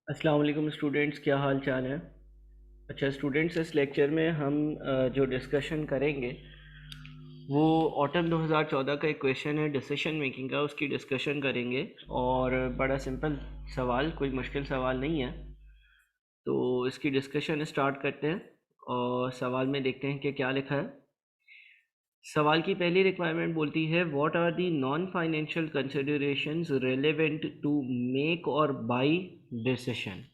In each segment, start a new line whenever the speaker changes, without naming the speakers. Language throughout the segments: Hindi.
अस्सलाम वालेकुम स्टूडेंट्स, क्या हाल चाल है। अच्छा स्टूडेंट्स, इस लेक्चर में हम जो डिस्कशन करेंगे वो ऑटम 2014 का एक क्वेश्चन है डिसीजन मेकिंग का, उसकी डिस्कशन करेंगे। और बड़ा सिंपल सवाल, कोई मुश्किल सवाल नहीं है। तो इसकी डिस्कशन स्टार्ट करते हैं और सवाल में देखते हैं कि क्या लिखा है। सवाल की पहली रिक्वायरमेंट बोलती है what are the non financial considerations relevant to make or buy decision.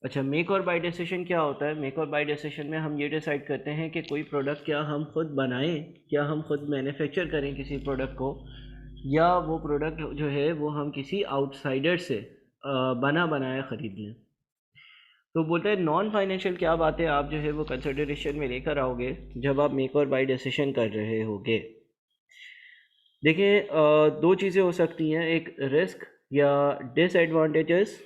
अच्छा, मेक और बाय डिसीजन क्या होता है। मेक और बाय डिसीजन में हम ये डिसाइड करते हैं कि कोई प्रोडक्ट क्या हम खुद बनाएं, क्या हम खुद मैन्युफैक्चर करें किसी प्रोडक्ट को, या वो प्रोडक्ट जो है वो हम किसी आउटसाइडर से बना बनाया ख़रीद लें। तो बोलते हैं नॉन फाइनेंशियल क्या बातें आप जो है वो कंसिडरेशन में लेकर आओगे जब आप मेक और बाय डिसीजन कर रहे होगे। देखिए, दो चीज़ें हो सकती हैं, एक रिस्क या डिसएडवांटेजेस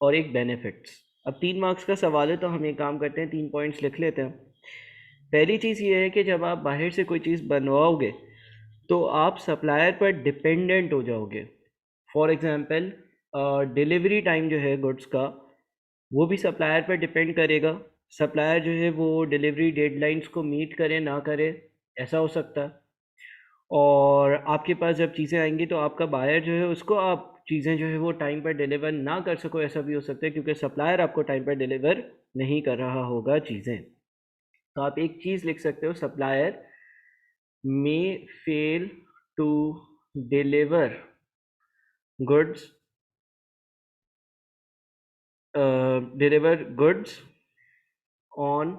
और एक बेनिफिट्स। अब 3 मार्क्स का सवाल है तो हम एक काम करते हैं, 3 पॉइंट्स लिख लेते हैं। पहली चीज़ ये है कि जब आप बाहर से कोई चीज़ बनवाओगे तो आप सप्लायर पर डिपेंडेंट हो जाओगे। फॉर एग्ज़ाम्पल, डिलीवरी टाइम जो है गुड्स का वो भी सप्लायर पर डिपेंड करेगा। सप्लायर जो है वो डिलीवरी डेडलाइंस को मीट करे ना करे, ऐसा हो सकता है। और आपके पास जब चीज़ें आएंगी तो आपका बायर जो है उसको आप चीज़ें जो है वो टाइम पर डिलीवर ना कर सको, ऐसा भी हो सकता है क्योंकि सप्लायर आपको टाइम पर डिलीवर नहीं कर रहा होगा चीज़ें। तो आप एक चीज़ लिख सकते हो, supplier may fail to deliver goods, deliver goods on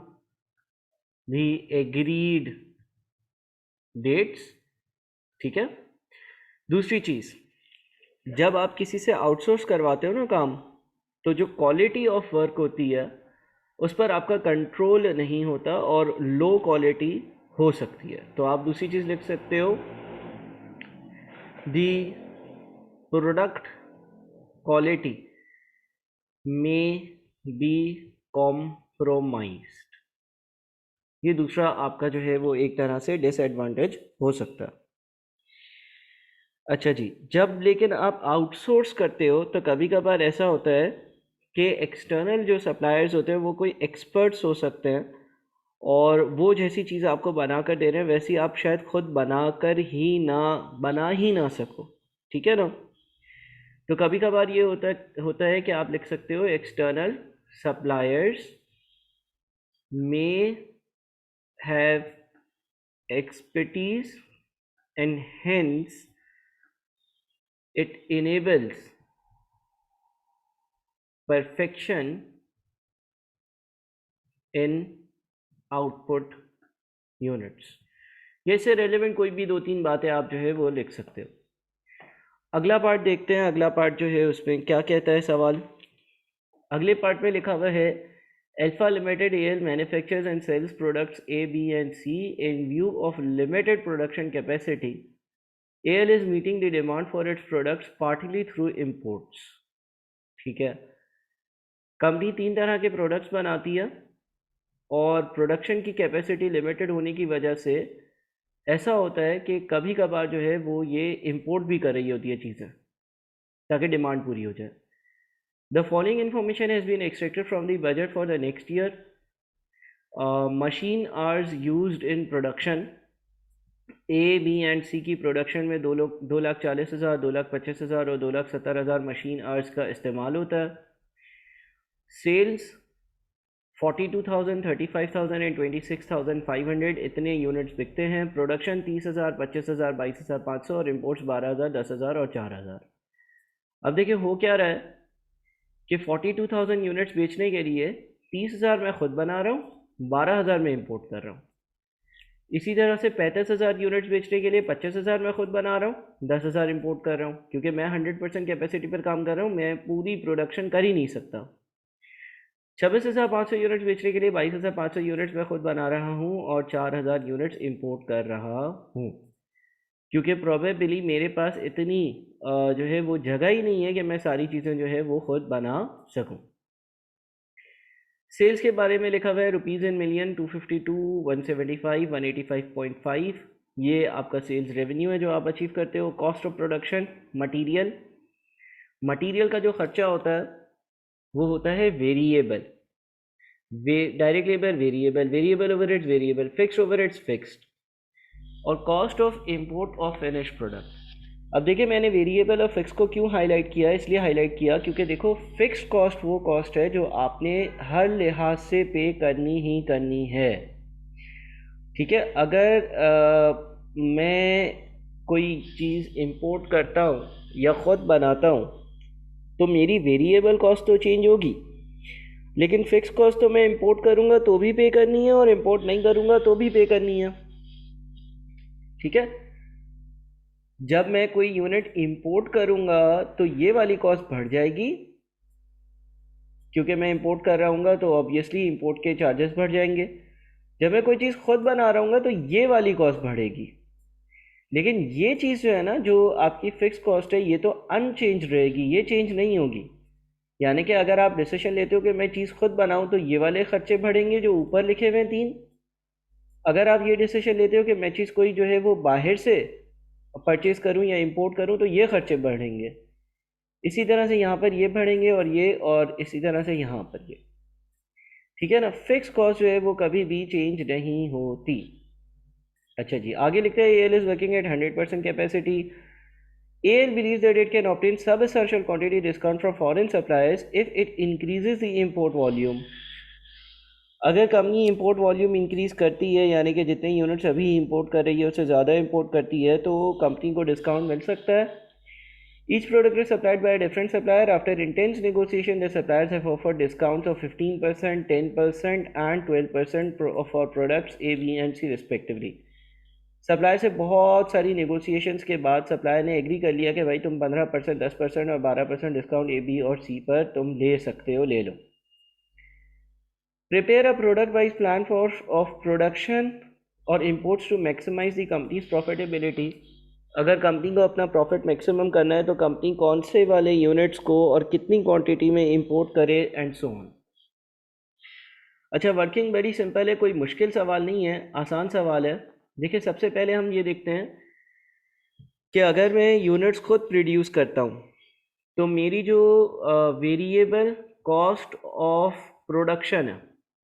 the agreed dates. ठीक है। दूसरी चीज़, जब आप किसी से आउटसोर्स करवाते हो ना काम, तो जो क्वालिटी ऑफ वर्क होती है उस पर आपका कंट्रोल नहीं होता और लो क्वालिटी हो सकती है। तो आप दूसरी चीज़ लिख सकते हो, the product quality may be compromised. ये दूसरा आपका जो है वो एक तरह से डिसएडवांटेज हो सकता है। अच्छा जी, जब लेकिन आप आउटसोर्स करते हो तो कभी कभार ऐसा होता है कि एक्सटर्नल जो सप्लायर्स होते हैं वो कोई एक्सपर्ट्स हो सकते हैं और वो जैसी चीज़ आपको बना कर दे रहे हैं वैसी आप शायद खुद बना ही ना सको। ठीक है ना। तो कभी कभार ये होता है कि आप लिख सकते हो external suppliers may have expertise and hence it enables perfection in output units। ये से रेलेवेंट कोई भी 2-3 बातें आप जो है वो लिख सकते हो। अगला पार्ट देखते हैं, अगला पार्ट जो है उसमें क्या कहता है सवाल। अगले पार्ट में लिखा हुआ है alpha limited L manufactures and sales products A B and C in view of limited production capacity. L is meeting the demand for its products partly through imports. ठीक है। कंपनी 3 तरह के प्रोडक्ट्स बनाती है और प्रोडक्शन की कैपेसिटी लिमिटेड होने की वजह से ऐसा होता है कि कभी कभार जो है वो ये इंपोर्ट भी कर रही होती है चीज़ें ताकि डिमांड पूरी हो जाए। The following information has been extracted from the budget for the next year. Machine hours used in production. A B and C की प्रोडक्शन में 2,40,000, 2,25,000 और 2,70,000 मशीन आवर्स का इस्तेमाल होता है। सेल्स 42,000, 35,000 एंड 26,500 इतने यूनिट्स बिकते हैं। प्रोडक्शन 30,000, 25,000, 22,500 और इम्पोर्ट्स 12,000, 10,000 और 4,000। अब देखिए हो क्या रहा है कि 42,000 यूनिट्स बेचने के लिए 30,000 मैं खुद बना रहा हूँ, 12,000 में इम्पोर्ट कर रहा हूँ। इसी तरह से 35,000 यूनिट्स बेचने के लिए 25,000 मैं खुद बना रहा हूँ, 10,000 इम्पोर्ट कर रहा हूँ क्योंकि मैं 100% कैपेसिटी पर काम कर रहा हूँ, मैं पूरी प्रोडक्शन कर ही नहीं सकता। 26,500 यूनिट्स बेचने के लिए 22,500 यूनिट्स मैं खुद बना रहा हूँ और 4,000 यूनिट्स इम्पोर्ट कर रहा हूँ क्योंकि प्रोबेबली मेरे पास इतनी जो है वो जगह ही नहीं है कि मैं सारी चीज़ें जो है वो खुद बना सकूँ। सेल्स के बारे में लिखा हुआ है रुपीज़ इन मिलियन, 252, 175, 185.5। ये आपका सेल्स रेवेन्यू है जो आप अचीव करते हो। कॉस्ट ऑफ प्रोडक्शन, मटेरियल का जो खर्चा होता है वो होता है variable. Direct labour variable, variable overheads variable, fixed overheads fixed. और cost of import of finish product. अब देखिए मैंने वेरिएबल और फिक्स को क्यों हाईलाइट किया, इसलिए हाईलाइट किया क्योंकि देखो फिक्स्ड कॉस्ट वो कॉस्ट है जो आपने हर लिहाज से पे करनी ही करनी है। ठीक है, अगर मैं कोई चीज़ इंपोर्ट करता हूँ या ख़ुद बनाता हूँ तो मेरी वेरिएबल कॉस्ट तो चेंज होगी, लेकिन फिक्स कॉस्ट तो मैं इंपोर्ट करूँगा तो भी पे करनी है और इंपोर्ट नहीं करूँगा तो भी पे करनी है। ठीक है, जब मैं कोई यूनिट इंपोर्ट करूँगा तो ये वाली कॉस्ट बढ़ जाएगी, क्योंकि मैं इंपोर्ट कर रहा हूँ तो ऑब्वियसली इंपोर्ट के चार्जेस बढ़ जाएंगे। जब मैं कोई चीज़ खुद बना रहा हूँ तो ये वाली कॉस्ट बढ़ेगी। लेकिन ये चीज़ जो है ना, जो आपकी फिक्स कॉस्ट है, ये तो अनचेंज रहेगी, ये चेंज नहीं होगी। यानी कि अगर आप डिसीजन लेते हो कि मैं चीज़ खुद बनाऊं तो ये वाले खर्चे बढ़ेंगे जो ऊपर लिखे हुए हैं 3। अगर आप ये डिसीजन लेते हो कि मैं चीज़ कोई जो है वो बाहर से परचेज करूं या इंपोर्ट करूं तो ये खर्चे बढ़ेंगे। इसी तरह से यहाँ पर ये बढ़ेंगे और इसी तरह से यहाँ पर ये। ठीक है ना, फिक्स कॉस्ट जो है वो कभी भी चेंज नहीं होती। अच्छा जी, आगे लिखते हैं L is working at 100% capacity. AL believes that it can obtain substantial quantity discount from foreign suppliers if it increases the import volume. अगर कंपनी इंपोर्ट वॉल्यूम इंक्रीज करती है, यानी कि जितने यूनिट्स अभी इंपोर्ट कर रही है उससे ज़्यादा इंपोर्ट करती है, तो कंपनी को डिस्काउंट मिल सकता है। Each product is supplied by a different supplier. After intense negotiation, the suppliers have offered discounts of 15%, 10% and 12% for products A, B and C respectively. Supplier से बहुत सारी नेगोशिएशंस के बाद सप्लायर ने एग्री कर लिया कि भाई तुम 15%, 10% और 12% डिस्काउंट ए, बी और सी पर तुम ले सकते हो, ले लो। Prepare a product wise plan for of production और imports to maximise the company's profitability. अगर कंपनी को अपना प्रॉफिट मैक्सिमम करना है तो कंपनी कौन से वाले यूनिट्स को और कितनी क्वांटिटी में इंपोर्ट करे एंड सो ऑन। अच्छा, वर्किंग वेरी सिंपल है, कोई मुश्किल सवाल नहीं है, आसान सवाल है। देखिए सबसे पहले हम ये देखते हैं कि अगर मैं यूनिट्स खुद प्रोड्यूस करता हूँ तो मेरी जो वेरिएबल कॉस्ट ऑफ प्रोडक्शन है,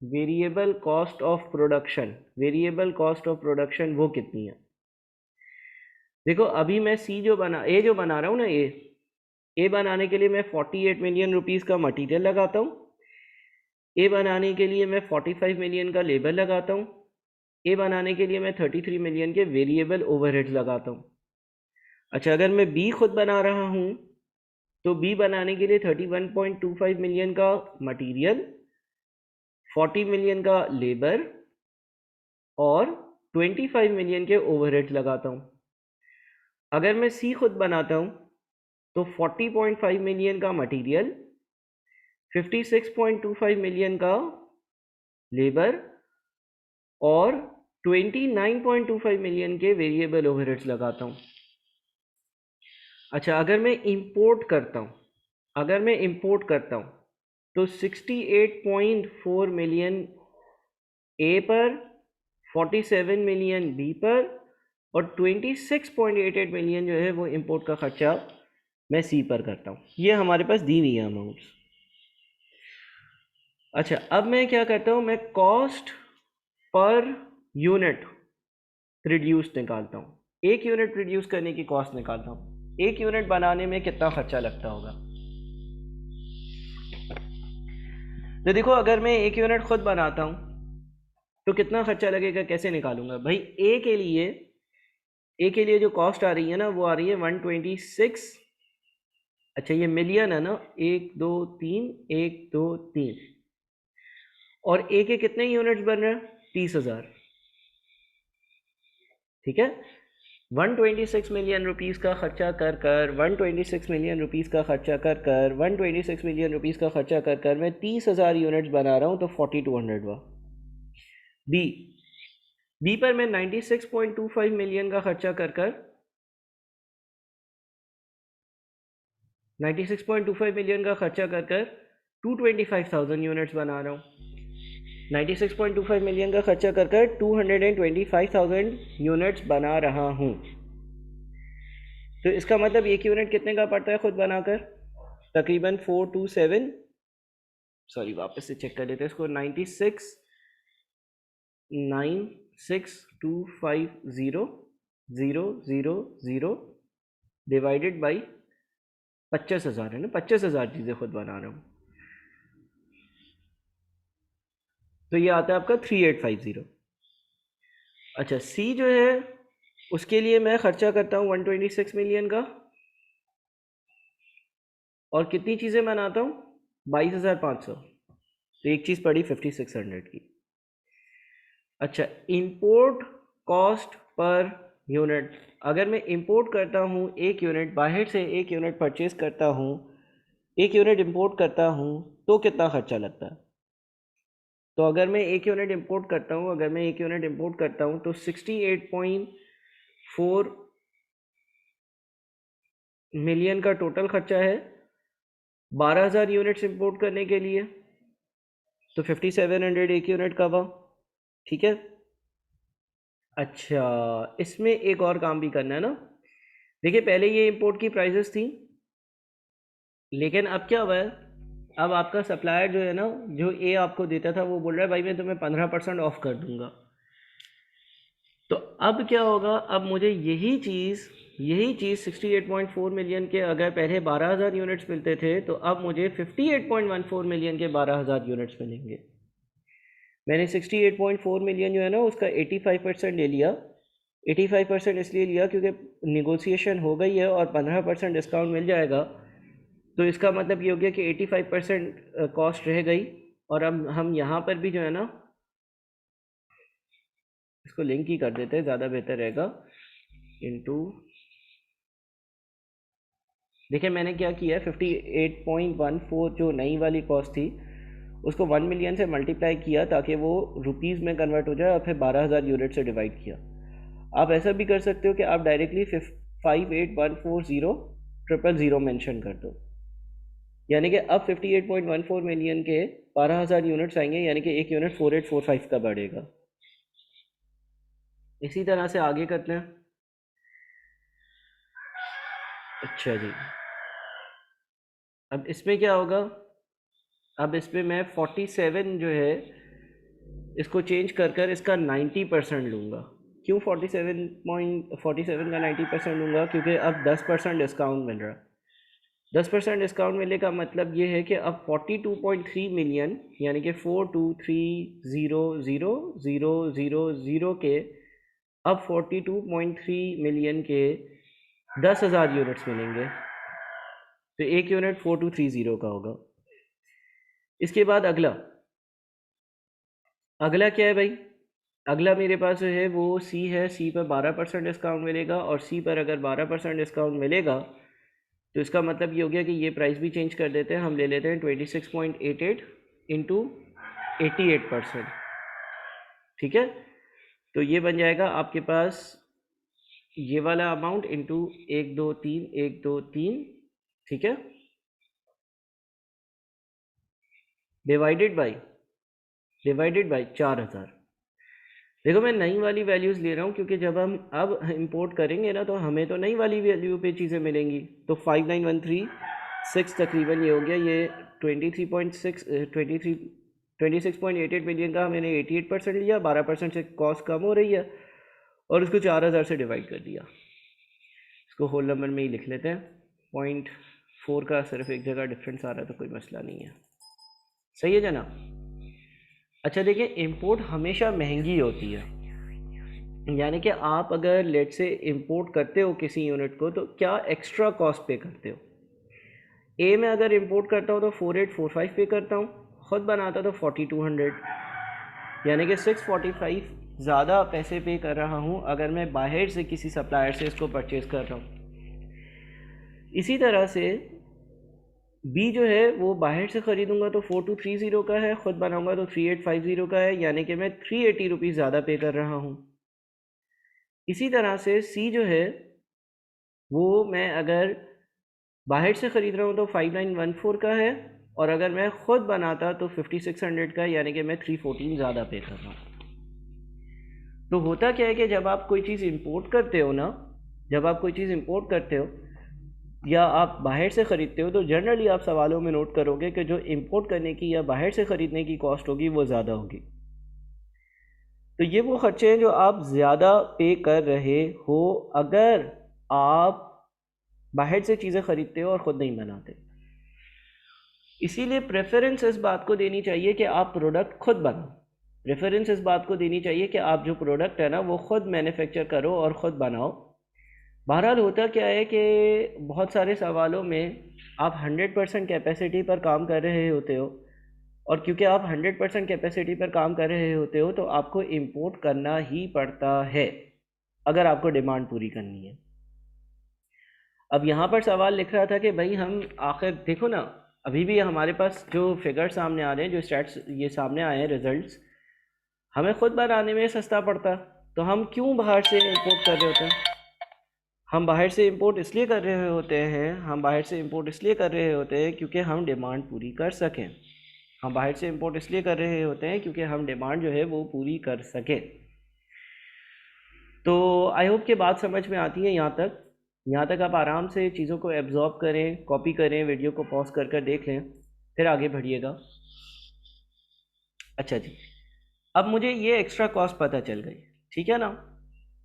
variable cost of production, variable cost of production वो कितनी है। देखो अभी मैं ए जो बना रहा हूँ ना, ए बनाने के लिए मैं 48 मिलियन रुपीस का मटेरियल लगाता हूँ। ए बनाने के लिए मैं 45 मिलियन का लेबर लगाता हूँ। ए बनाने के लिए मैं 33 मिलियन के वेरिएबल ओवरहेड्स लगाता हूँ। अच्छा, अगर मैं बी खुद बना रहा हूँ तो बी बनाने के लिए 31.25 मिलियन का मटेरियल, 40 मिलियन का लेबर और 25 मिलियन के ओवरहेड्स लगाता हूँ। अगर मैं सी खुद बनाता हूँ तो 40.5 मिलियन का मटेरियल, 56.25 मिलियन का लेबर और 29.25 मिलियन के वेरिएबल ओवरहेड्स लगाता हूँ। अच्छा, अगर मैं इंपोर्ट करता हूँ तो 68.4 मिलियन ए पर, 47 मिलियन बी पर और 26.88 मिलियन जो है वो इंपोर्ट का खर्चा मैं सी पर करता हूँ। ये हमारे पास दी हुई है अमाउंट्स। अच्छा, अब मैं क्या करता हूँ, मैं कॉस्ट पर यूनिट प्रोड्यूस निकालता हूँ। एक यूनिट प्रोड्यूस करने की कॉस्ट निकालता हूँ, एक यूनिट बनाने में कितना खर्चा लगता होगा। तो देखो अगर मैं एक यूनिट खुद बनाता हूँ तो कितना खर्चा लगेगा, कैसे निकालूंगा भाई। ए के लिए जो कॉस्ट आ रही है ना वो आ रही है 126। अच्छा, ये मिलियन है ना, 1 2 3 1 2 3, और ए के कितने यूनिट्स बन रहे हैं, 30,000। ठीक है, 126 मिलियन रुपीस का खर्चा कर कर 126 मिलियन रुपीस का खर्चा कर कर 126 मिलियन रुपीस का खर्चा कर कर मैं 30,000 यूनिट्स बना रहा हूँ तो 4200 हुआ। बी पर मैं 96.25 मिलियन का खर्चा कर कर 96.25 मिलियन का खर्चा कर कर 225,000 यूनिट्स बना रहा हूँ। 96.25 मिलियन का खर्चा कर कर 225,000 यूनिट्स बना रहा हूँ। तो इसका मतलब एक यूनिट कितने का पड़ता है खुद बनाकर, तकरीबन 427 सॉरी वापस से चेक कर लेते हैं इसको, 96,96250,000 डिवाइडेड बाई 25,000 है ना, 25,000 चीज़ें खुद बना रहा हूँ, तो ये आता है आपका 3850। अच्छा सी जो है उसके लिए मैं खर्चा करता हूँ 126 मिलियन का, और कितनी चीज़ें बनाता हूँ 22,500, तो एक चीज़ पड़ी 5600 की। अच्छा इंपोर्ट कॉस्ट पर यूनिट, अगर मैं इंपोर्ट करता हूँ एक यूनिट, बाहर से एक यूनिट परचेज करता हूँ, एक यूनिट इंपोर्ट करता हूँ, तो कितना खर्चा लगता है? तो अगर मैं एक यूनिट इंपोर्ट करता हूँ, तो 68.4 मिलियन का टोटल खर्चा है 12,000 यूनिट्स इंपोर्ट करने के लिए, तो 5700 एक यूनिट का हुआ, ठीक है। अच्छा इसमें एक और काम भी करना है ना, देखिए पहले ये इंपोर्ट की प्राइसेस थी, लेकिन अब क्या हुआ है, अब आपका सप्लायर जो है ना, जो ए आपको देता था, वो बोल रहा है भाई मैं तुम्हें 15% ऑफ कर दूंगा। तो अब क्या होगा, अब मुझे यही चीज़ 68.4 मिलियन के अगर पहले 12,000 यूनिट्स मिलते थे, तो अब मुझे 58.14 मिलियन के 12,000 यूनिट्स मिलेंगे। मैंने 68.4 मिलियन जो है ना उसका 85% ले लिया। 85% इसलिए लिया क्योंकि निगोशिएशन हो गई है और 15% डिस्काउंट मिल जाएगा, तो इसका मतलब ये हो गया कि 85% कॉस्ट रह गई। और अब हम यहाँ पर भी जो है ना इसको लिंक ही कर देते हैं, ज़्यादा बेहतर रहेगा। इनटू देखिए मैंने क्या किया है, 58.14 जो नई वाली कॉस्ट थी उसको 1 मिलियन से मल्टीप्लाई किया ताकि वो रुपीज़ में कन्वर्ट हो जाए, और फिर 12,000 यूनिट से डिवाइड किया। आप ऐसा भी कर सकते हो कि आप डायरेक्टली 58,140,000 मेंशन कर दो, यानी कि अब 58.14 मिलियन के 12,000 यूनिट्स आएंगे, यानी कि एक यूनिट 4845 का बढ़ेगा। इसी तरह से आगे करते हैं। अच्छा जी, अब इसमें क्या होगा, अब इसमें मैं 47 जो है इसको चेंज कर कर इसका 90% लूँगा। क्यों 47 का 90% लूँगा, क्योंकि अब 10% डिस्काउंट मिल रहा है। 10% डिस्काउंट मिलने का मतलब ये है कि अब 42.3 मिलियन यानी कि 42300000 के अब 42.3 मिलियन के 10,000 यूनिट्स मिलेंगे, तो एक यूनिट 4230 का होगा। इसके बाद अगला क्या है भाई, अगला मेरे पास जो है वो सी है। सी पर 12% डिस्काउंट मिलेगा, और सी पर अगर 12% डिस्काउंट मिलेगा तो इसका मतलब ये हो गया कि ये प्राइस भी चेंज कर देते हैं, हम ले लेते हैं 26.88 इंटू 88%, ठीक है। तो ये बन जाएगा आपके पास ये वाला अमाउंट इंटू 123 ठीक है, डिवाइडेड बाई 4,000। देखो मैं नई वाली वैल्यूज़ ले रहा हूँ क्योंकि जब हम अब इंपोर्ट करेंगे ना तो हमें तो नई वाली वैल्यू पे चीज़ें मिलेंगी। तो 5913.6 तकरीबन ये हो गया, ये 26.88 मिलियन का मैंने 88% लिया, 12% से कॉस्ट कम हो रही है, और उसको 4,000 से डिवाइड कर दिया। इसको होल नंबर में ही लिख लेते हैं। 0.4 का सिर्फ एक जगह डिफरेंस आ रहा है तो कोई मसला नहीं है, सही है जनाब। अच्छा देखिए, इंपोर्ट हमेशा महंगी होती है, यानी कि आप अगर लेट से इंपोर्ट करते हो किसी यूनिट को तो क्या एक्स्ट्रा कॉस्ट पे करते हो। ए में अगर इंपोर्ट करता हूँ तो 4845 पे करता हूँ, ख़ुद बनाता तो 4200, यानी कि 645 ज़्यादा पैसे पे कर रहा हूँ अगर मैं बाहर से किसी सप्लायर से इसको परचेज़ कर रहा हूँ। इसी तरह से बी जो है वो बाहर से ख़रीदूँगा तो 4230 का है, ख़ुद बनाऊँगा तो 3850 का है, यानी कि मैं 380 रुपीज़ ज़्यादा पे कर रहा हूँ। इसी तरह से सी जो है वो मैं अगर बाहर से ख़रीद रहा हूँ तो 5914 का है, और अगर मैं ख़ुद बनाता तो 5600 का, यानी कि मैं 314 ज़्यादा पे कर रहा हूँ। तो होता क्या है कि जब आप कोई चीज़ इंपोर्ट करते हो ना, या आप बाहर से ख़रीदते हो तो जनरली आप सवालों में नोट करोगे कि जो इंपोर्ट करने की या बाहर से ख़रीदने की कॉस्ट होगी वो ज़्यादा होगी। तो ये वो खर्चे हैं जो आप ज़्यादा पे कर रहे हो अगर आप बाहर से चीज़ें ख़रीदते हो और ख़ुद नहीं बनाते। इसीलिए प्रेफरेंस इस बात को देनी चाहिए कि आप प्रोडक्ट खुद बनाओ। प्रेफरेंस इस बात को देनी चाहिए कि आप जो प्रोडक्ट है ना वो ख़ुद मैन्युफैक्चर करो और ख़ुद बनाओ। बहरहाल होता क्या है कि बहुत सारे सवालों में आप 100% कैपेसिटी पर काम कर रहे होते हो, और क्योंकि आप 100% कैपेसिटी पर काम कर रहे होते हो तो आपको इंपोर्ट करना ही पड़ता है अगर आपको डिमांड पूरी करनी है। अब यहाँ पर सवाल लिख रहा था कि भाई हम आखिर देखो ना, अभी भी हमारे पास जो फिगर सामने आ रहे हैं, जो स्टैट्स ये सामने आए हैं रिजल्ट्स, हमें खुद बनाने में सस्ता पड़ता, तो हम क्यों बाहर से इंपोर्ट कर रहे होते हैं? हम बाहर से इंपोर्ट इसलिए कर रहे होते हैं क्योंकि हम डिमांड पूरी कर सकें। हम बाहर से इंपोर्ट इसलिए कर रहे होते हैं क्योंकि हम डिमांड जो है वो पूरी कर सकें। तो आई होप कि बात समझ में आती है यहाँ तक आप आराम से चीज़ों को एब्जॉर्ब करें, कॉपी करें, वीडियो को पॉज कर देख लें, फिर आगे बढ़िएगा। अच्छा जी, अब मुझे ये एक्स्ट्रा कॉस्ट पता चल गई, ठीक है ना।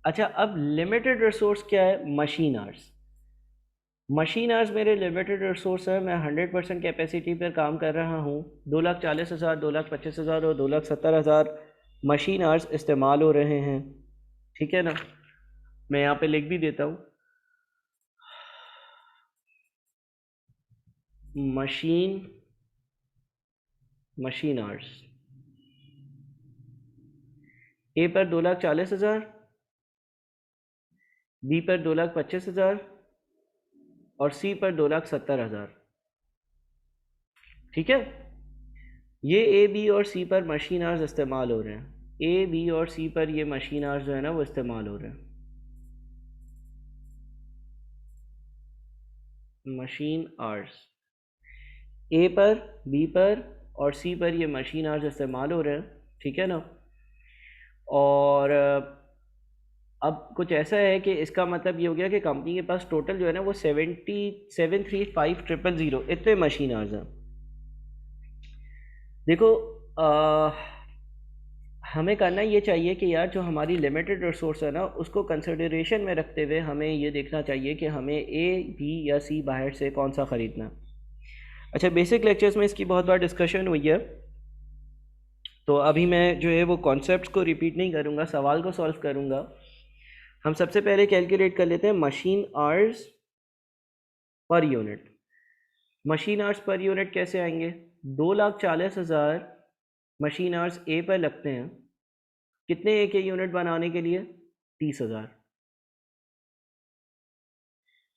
अच्छा, अब लिमिटेड रिसोर्स क्या है? Machine hours. मशीन आवर्स मेरे लिमिटेड रिसोर्स है। मैं 100% कैपेसिटी पर काम कर रहा हूँ। 2,40,000, 2,25,000 और 2,70,000 मशीन आवर्स इस्तेमाल हो रहे हैं, ठीक है ना। मैं यहाँ पे लिख भी देता हूँ, मशीन आवर्स। ए पर 2,40,000, बी पर 2,25,000 और सी पर 2,70,000, ठीक है। ये ए, बी और सी पर मशीन आवर्स इस्तेमाल हो रहे हैं। ए, बी और सी पर ये मशीन आवर्स जो है ना वो इस्तेमाल हो रहे हैं। मशीन आवर्स ए पर, बी पर और सी पर ये मशीन आवर्स इस्तेमाल हो रहे हैं, ठीक है ना। और अब कुछ ऐसा है कि इसका मतलब ये हो गया कि कंपनी के पास टोटल जो है ना वो 77,35,000 इतने मशीन आवर्स हैं। देखो हमें करना ये चाहिए कि यार जो हमारी लिमिटेड रिसोर्स है ना उसको कंसिडरेशन में रखते हुए हमें ये देखना चाहिए कि हमें ए, बी या सी बाहर से कौन सा ख़रीदना। अच्छा, बेसिक लेक्चर्स में इसकी बहुत बार डिस्कशन हुई है, तो अभी मैं जो है वो कॉन्सेप्ट्स को रिपीट नहीं करूँगा, सवाल को सॉल्व करूँगा। हम सबसे पहले कैलकुलेट कर लेते हैं machine hours per unit. Machine hours per unit कैसे आएंगे? 2,40,000 मशीन आवर्स ए पर लगते हैं, कितने ए के यूनिट बनाने के लिए? 30,000।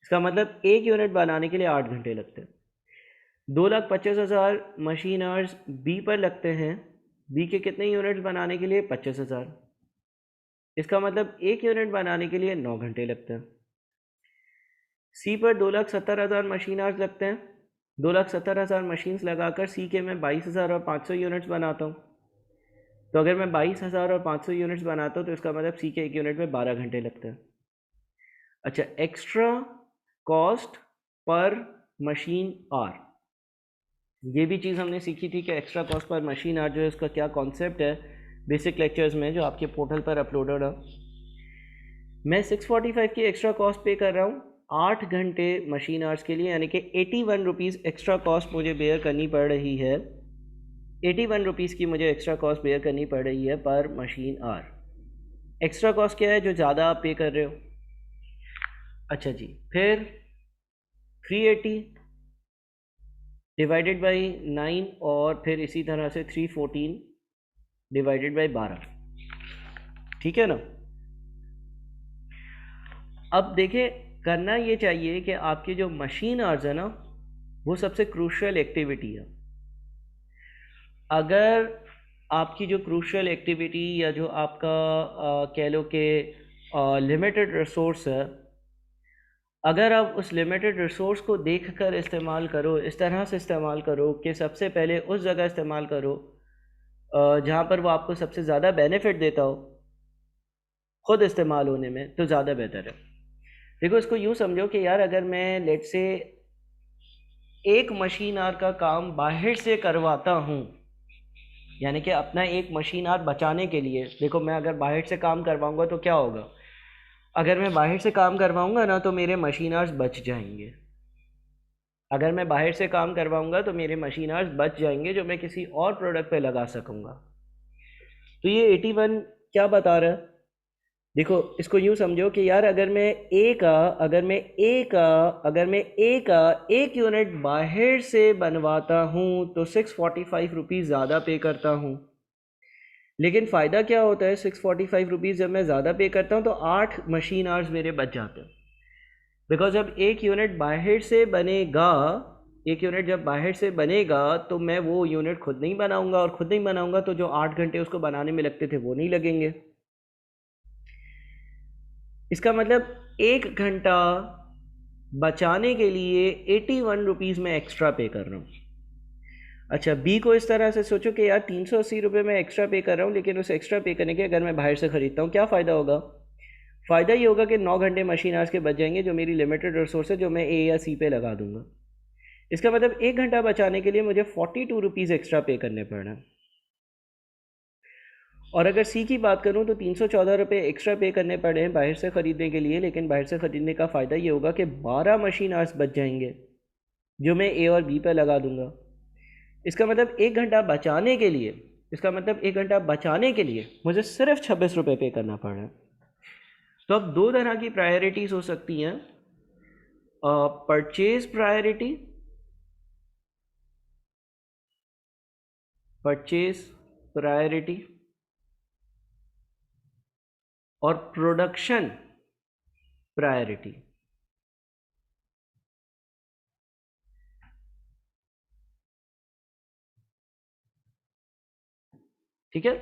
इसका मतलब एक यूनिट बनाने के लिए 8 घंटे लगते हैं। 2,25,000 मशीन आवर्स बी पर लगते हैं, बी के कितने यूनिट्स बनाने के लिए? 25,000। इसका मतलब एक यूनिट बनाने के लिए 9 घंटे लगते हैं। सी पर 2,70,000 मशीन आवर्स लगते हैं। 2,70,000 मशीन्स लगाकर सी के मैं 22,500 यूनिट्स बनाता हूँ। तो अगर मैं 22,500 यूनिट्स बनाता हूँ तो इसका मतलब सी के एक यूनिट में 12 घंटे लगते हैं। अच्छा, एक्स्ट्रा कॉस्ट पर मशीन आर, ये भी चीज़ हमने सीखी थी कि एक्स्ट्रा कॉस्ट पर मशीन आर जो है उसका क्या कॉन्सेप्ट है बेसिक लेक्चर्स में जो आपके पोर्टल पर अपलोडेड है। मैं 645 की एक्स्ट्रा कॉस्ट पे कर रहा हूँ 8 घंटे मशीन आवर्स के लिए, यानी कि 81 रुपीज़ एक्स्ट्रा कॉस्ट मुझे बेयर करनी पड़ रही है। 81 रुपीज़ की मुझे एक्स्ट्रा कॉस्ट बेयर करनी पड़ रही है पर मशीन आवर। एक्स्ट्रा कॉस्ट क्या है जो ज़्यादा आप पे कर रहे हो? अच्छा जी, फिर 380 डिवाइडेड बाई 9 और फिर इसी तरह से 314 डिवाइडेड बाई 12, ठीक है ना। अब देखिए, करना ये चाहिए कि आपकी जो मशीन आवर्स है ना वो सबसे क्रूशियल एक्टिविटी है। अगर आपकी जो क्रूशियल एक्टिविटी या जो आपका कह लो कि लिमिटेड रिसोर्स है, अगर आप उस लिमिटेड रिसोर्स को देखकर इस्तेमाल करो, इस तरह से इस्तेमाल करो कि सबसे पहले उस जगह इस्तेमाल करो जहाँ पर वो आपको सबसे ज़्यादा बेनिफिट देता हो ख़ुद इस्तेमाल होने में, तो ज़्यादा बेहतर है। देखो इसको यूँ समझो कि यार अगर मैं लेट से एक मशीन आर का काम बाहर से करवाता हूँ, यानी कि अपना एक मशीन आर बचाने के लिए, देखो मैं अगर बाहर से काम करवाऊँगा तो क्या होगा, अगर मैं बाहर से काम करवाऊँगा ना तो मेरे मशीन आर्स बच जाएंगे। अगर मैं बाहर से काम करवाऊँगा तो मेरे मशीन आर्स बच जाएंगे जो मैं किसी और प्रोडक्ट पे लगा सकूँगा। तो ये 81 क्या बता रहा है, देखो इसको यूँ समझो कि यार अगर मैं एक यूनिट बाहर से बनवाता हूँ तो 645 रुपीज़ ज़्यादा पे करता हूँ। लेकिन फ़ायदा क्या होता है, 645 रुपीज़ जब मैं ज़्यादा पे करता हूँ तो 8 मशीन आवर्स मेरे बच जाते हैं। बिकॉज जब एक यूनिट बाहर से बनेगा, एक यूनिट जब बाहर से बनेगा तो मैं वो यूनिट खुद नहीं बनाऊंगा, और खुद नहीं बनाऊंगा तो जो 8 घंटे उसको बनाने में लगते थे वो नहीं लगेंगे। इसका मतलब 1 घंटा बचाने के लिए 81 रुपीज़ में एक्स्ट्रा पे कर रहा हूँ। अच्छा, बी को इस तरह से सोचो कि यार 380 रुपये में एक्स्ट्रा पे कर रहा हूँ, लेकिन उस एक्स्ट्रा पे करने के अगर मैं बाहर से ख़रीदता हूँ क्या फ़ायदा होगा, फ़ायदा ये होगा कि 9 घंटे मशीन आवर्स के बच जाएंगे जो मेरी लिमिटेड रिसोर्स है, जो मैं ए या सी पे लगा दूंगा। इसका मतलब 1 घंटा बचाने के लिए मुझे 42 रुपीज़ एक्स्ट्रा पे करने पड़ रहे हैं। और अगर सी की बात करूं तो 314 रुपये एक्स्ट्रा पे करने पड़े हैं बाहर से ख़रीदने के लिए, लेकिन बाहर से ख़रीदने का फ़ायदा ये होगा कि 12 मशीन आवर्स बच जाएंगे जो मैं ए और बी पे लगा दूंगा। इसका मतलब 1 घंटा बचाने के लिए, मुझे सिर्फ 26 रुपये पे करना पड़ रहा है। तो अब दो तरह की प्रायोरिटीज़ हो सकती हैं, परचेज प्रायोरिटी, और प्रोडक्शन प्रायोरिटी। ठीक है,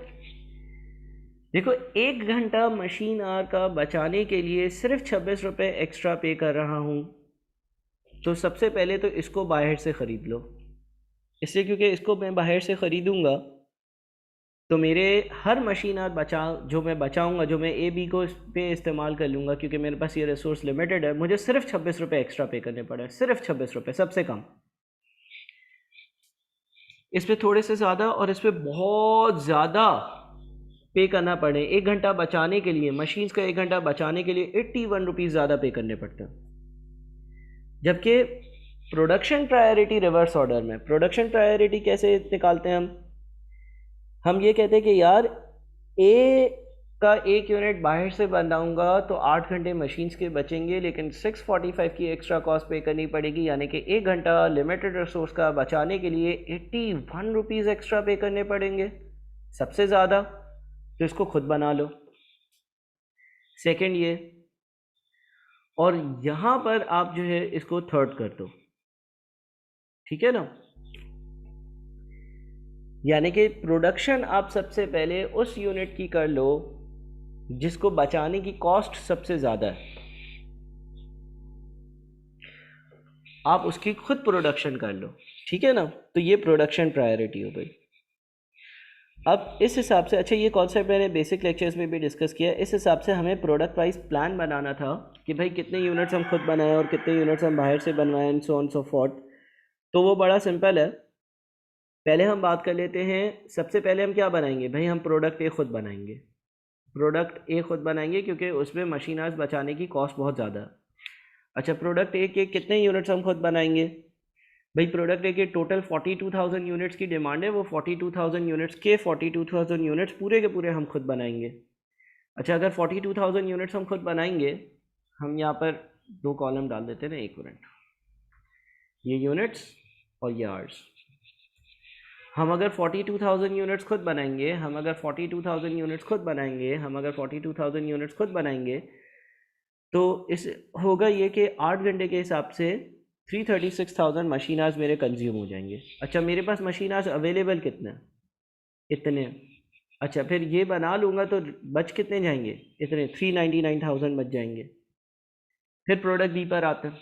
देखो 1 घंटा मशीन आवर का बचाने के लिए सिर्फ 26 रुपये एक्स्ट्रा पे कर रहा हूँ, तो सबसे पहले तो इसको बाहर से ख़रीद लो। इसलिए क्योंकि इसको मैं बाहर से ख़रीदूँगा तो मेरे हर मशीन आवर जो मैं बचाऊँगा, जो मैं ए बी को इस पे इस्तेमाल कर लूँगा, क्योंकि मेरे पास ये रिसोर्स लिमिटेड है, मुझे सिर्फ 26 रुपये एक्स्ट्रा पे करने पड़े, सिर्फ 26 रुपये सबसे कम। इस पर थोड़े से ज़्यादा और इस पर बहुत ज़्यादा पे करना पड़े 1 घंटा बचाने के लिए, मशीन्स का 1 घंटा बचाने के लिए 81 रुपीज़ ज़्यादा पे करने पड़ते हैं। जबकि प्रोडक्शन प्रायोरिटी रिवर्स ऑर्डर में, प्रोडक्शन प्रायोरिटी कैसे निकालते हैं हम ये कहते हैं कि यार ए का एक यूनिट बाहर से बनाऊंगा तो 8 घंटे मशीन्स के बचेंगे, लेकिन 645 की एक्स्ट्रा कॉस्ट पे करनी पड़ेगी, यानी कि 1 घंटा लिमिटेड रिसोर्स का बचाने के लिए 81 रुपीज़ एक्स्ट्रा पे करने पड़ेंगे सबसे ज़्यादा। तो इसको खुद बना लो, सेकंड ये, और यहाँ पर आप जो है इसको थर्ड कर दो, ठीक है ना। यानी कि प्रोडक्शन आप सबसे पहले उस यूनिट की कर लो जिसको बचाने की कॉस्ट सबसे ज़्यादा है, आप उसकी खुद प्रोडक्शन कर लो, ठीक है ना। तो ये प्रोडक्शन प्रायोरिटी हो गई। अब इस हिसाब से, अच्छा ये कॉन्सेप्ट मैंने बेसिक लेक्चर्स में भी डिस्कस किया, इस हिसाब से हमें प्रोडक्ट वाइज प्लान बनाना था कि भाई कितने यूनिट्स हम खुद बनाएं और कितने यूनिट्स हम बाहर से बनवाएं, and so on so fourth. तो वो बड़ा सिंपल है। पहले हम बात कर लेते हैं, सबसे पहले हम क्या बनाएंगे भाई, हम प्रोडक्ट ए खुद बनाएंगे, क्योंकि उसमें मशीन आवर्स बचाने की कॉस्ट बहुत ज़्यादा है। अच्छा, प्रोडक्ट ए के कितने यूनिट्स हम खुद बनाएंगे भाई, प्रोडक्ट ए के टोटल 42,000 यूनिट्स की डिमांड है, वो 42,000 यूनिट्स के 42,000 यूनिट्स पूरे के पूरे हम खुद बनाएंगे। अच्छा, अगर 42,000 यूनिट्स हम खुद बनाएंगे, हम यहाँ पर दो कॉलम डाल देते हैं ना, 1 मिनट, ये यूनिट्स और ये आवर्स। हम अगर 42,000 यूनिट्स खुद बनाएंगे, तो इस होगा ये कि 8 घंटे के हिसाब से 336,000 मशीन आवर्स मेरे कंज्यूम हो जाएंगे। अच्छा, मेरे पास मशीन आवर्स अवेलेबल कितने हैं, इतने। अच्छा, फिर ये बना लूँगा तो बच कितने जाएंगे, इतने 399,000 बच जाएंगे। फिर प्रोडक्ट बी पर आते हैं,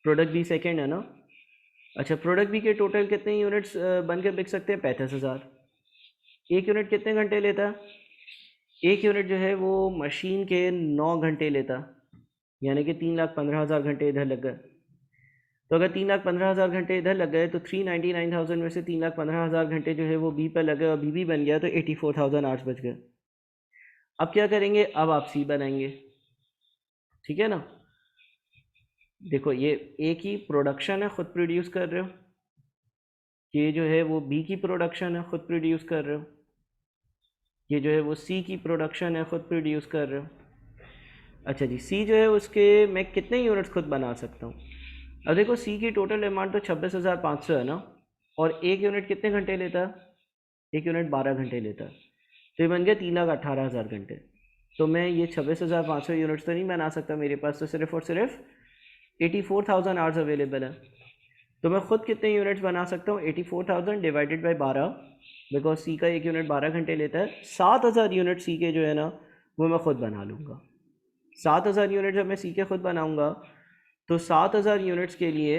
प्रोडक्ट बी सेकेंड है ना। अच्छा, प्रोडक्ट बी के टोटल कितने यूनिट्स बन के बिक सकते हैं, 35,000। एक यूनिट कितने घंटे लेता है, एक यूनिट जो है वो मशीन के 9 घंटे लेता, यानी कि 3,15,000 घंटे इधर लग गए। तो अगर 3,15,000 घंटे इधर लग गए तो 399,000 में से 3,15,000 घंटे जो है वो बी पर लगे और बी बन गया, तो 84,000 आवर्स बच गए। अब क्या करेंगे, अब आप सी बनाएंगे, ठीक है ना। देखो ये ए की प्रोडक्शन है, ख़ुद प्रोड्यूस कर रहे हो, ये जो है वो बी की प्रोडक्शन है, ख़ुद प्रोड्यूस कर रहे हो, ये जो है वो सी की प्रोडक्शन है, ख़ुद प्रोड्यूस कर रहे हो। अच्छा जी, सी जो है उसके मैं कितने यूनिट्स खुद बना सकता हूँ। अब देखो सी की टोटल डिमांड तो 26,500 है ना, और एक यूनिट कितने घंटे लेता है, एक यूनिट 12 घंटे लेता है, तो ये बन गया 3,18,000 घंटे। तो मैं ये 26,500 यूनिट्स तो नहीं बना सकता, मेरे पास तो सिर्फ और सिर्फ 84,000 आवर्स अवेलेबल है। तो मैं ख़ुद कितने यूनिट्स बना सकता हूँ, 84,000 डिवाइडेड बाई 12, बिकॉज सी का एक यूनिट 12 घंटे लेता है। 7,000 यूनिट सी के जो है ना वो मैं ख़ुद बना लूँगा। 7,000 यूनिट जब मैं सी के खुद बनाऊँगा तो 7,000 यूनिट्स के लिए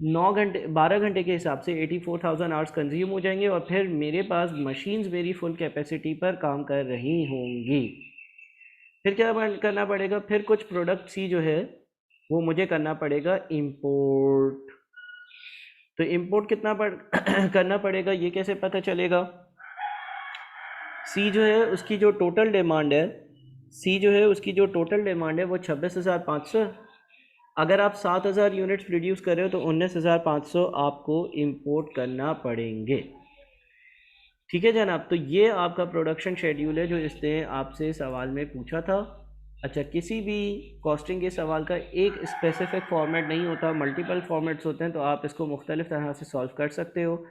9 घंटे 12 घंटे के हिसाब से 84,000 आवर्स कंज्यूम हो जाएंगे, और फिर मेरे पास मशीन्स मेरी फुल कैपेसिटी पर काम कर रही होंगी। फिर क्या करना पड़ेगा, फिर कुछ प्रोडक्ट सी जो है वो मुझे करना पड़ेगा इंपोर्ट। तो इंपोर्ट कितना करना पड़ेगा, ये कैसे पता चलेगा। सी जो है उसकी जो टोटल डिमांड है, सी जो है उसकी जो टोटल डिमांड है वो 26,500। अगर आप 7,000 यूनिट्स प्रोड्यूस कर रहे हो तो 19,500 आपको इंपोर्ट करना पड़ेंगे, ठीक है जनाब। तो ये आपका प्रोडक्शन शेड्यूल है जो इसने आपसे सवाल में पूछा था। अच्छा, किसी भी कॉस्टिंग के सवाल का एक स्पेसिफिक फॉर्मेट नहीं होता, मल्टीपल फॉर्मेट्स होते हैं, तो आप इसको मुख्तलिफ़ तरह से सॉल्व कर सकते हो।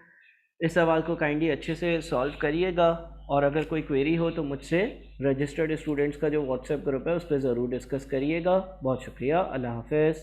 इस सवाल को काइंडली अच्छे से सॉल्व करिएगा, और अगर कोई क्वेरी हो तो मुझसे रजिस्टर्ड स्टूडेंट्स का जो व्हाट्सएप ग्रुप है उस पर ज़रूर डिस्कस करिएगा। बहुत शुक्रिया, अल्लाह हाफ़िज़।